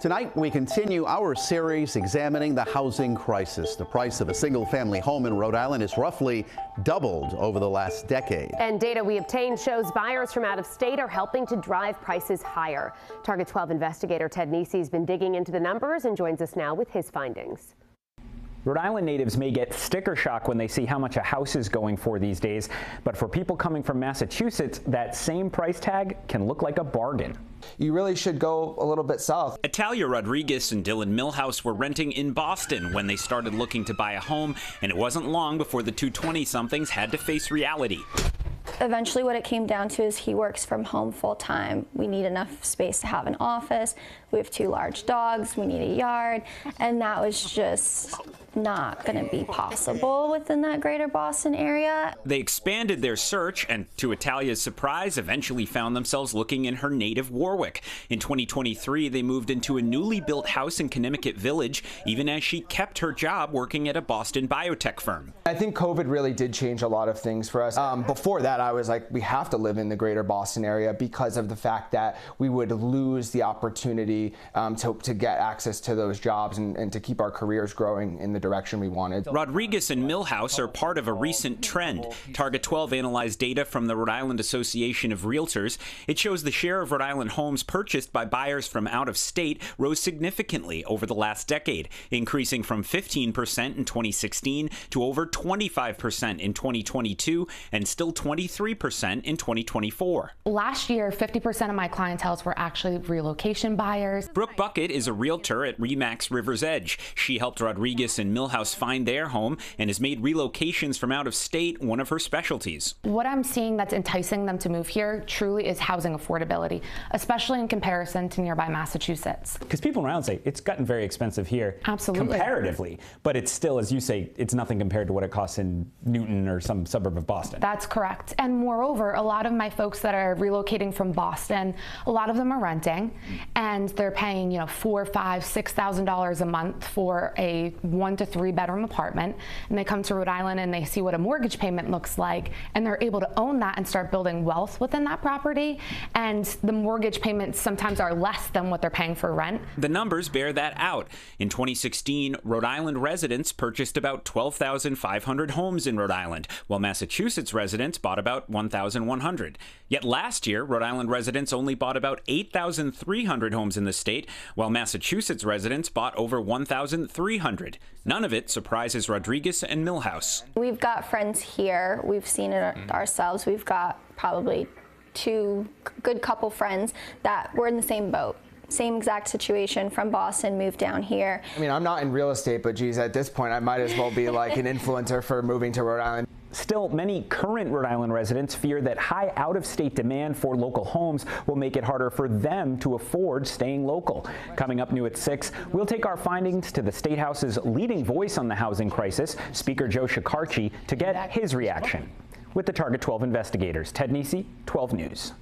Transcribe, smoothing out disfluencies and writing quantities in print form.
Tonight, we continue our series examining the housing crisis. The price of a single-family home in Rhode Island has roughly doubled over the last decade. And data we obtained shows buyers from out of state are helping to drive prices higher. Target 12 investigator Ted Nesi has been digging into the numbers and joins us now with his findings. Rhode Island natives may get sticker shock when they see how much a house is going for these days, but for people coming from Massachusetts, that same price tag can look like a bargain. You really should go a little bit south. Italia Rodriguez and Dylan Millhouse were renting in Boston when they started looking to buy a home, and it wasn't long before the two 20-somethings had to face reality. Eventually what it came down to is he works from home full-time. We need enough space to have an office. We have 2 large dogs. We need a yard. And that was just not going to be possible within that greater Boston area. They expanded their search and, to Italia's surprise, eventually found themselves looking in her native Warwick. In 2023, they moved into a newly built house in Connecticut Village, even as she kept her job working at a Boston biotech firm. I think COVID really did change a lot of things for us. Before that, I was like, we have to live in the greater Boston area because of the fact that we would lose the opportunity to get access to those jobs and to keep our careers growing in the direction we wanted. Rodriguez and Millhouse are part of a recent trend. Target 12 analyzed data from the Rhode Island Association of Realtors. It shows the share of Rhode Island homes purchased by buyers from out of state rose significantly over the last decade, increasing from 15% in 2016 to over 25% in 2022 and still 23% in 2024. Last year, 50% of my clientele were actually relocation buyers. Brooke Bucket is a realtor at RE/MAX River's Edge. She helped Rodriguez and Millhouse find their home and has made relocations from out of state one of her specialties. What I'm seeing that's enticing them to move here truly is housing affordability, especially in comparison to nearby Massachusetts. Because people around say it's gotten very expensive here. Absolutely. Comparatively, but it's still, as you say, it's nothing compared to what it costs in Newton or some suburb of Boston. That's correct. And moreover, a lot of my folks that are relocating from Boston, a lot of them are renting, and they're paying, $4,000, $5,000, $6,000 a month for a 1 to 3 bedroom apartment. And they come to Rhode Island and they see what a mortgage payment looks like, and they're able to own that and start building wealth within that property. And the mortgage payments sometimes are less than what they're paying for rent. The numbers bear that out. In 2016, Rhode Island residents purchased about 12,500 homes in Rhode Island, while Massachusetts residents bought about 1,100. Yet last year, Rhode Island residents only bought about 8,300 homes in the state, while Massachusetts residents bought over 1,300. None of it surprises Rodriguez and Millhouse. We've got friends here. We've seen it ourselves. We've got probably 2 good couple friends that were in the same boat. Same exact situation, from Boston, moved down here. I mean, I'm not in real estate, but geez, at this point, I might as well be like an influencer for moving to Rhode Island. Still, many current Rhode Island residents fear that high out-of-state demand for local homes will make it harder for them to afford staying local. Coming up new at 6, we'll take our findings to the State House's leading voice on the housing crisis, Speaker Joe Shekarchi, to get his reaction. With the Target 12 investigators, Ted Nesi, 12 News.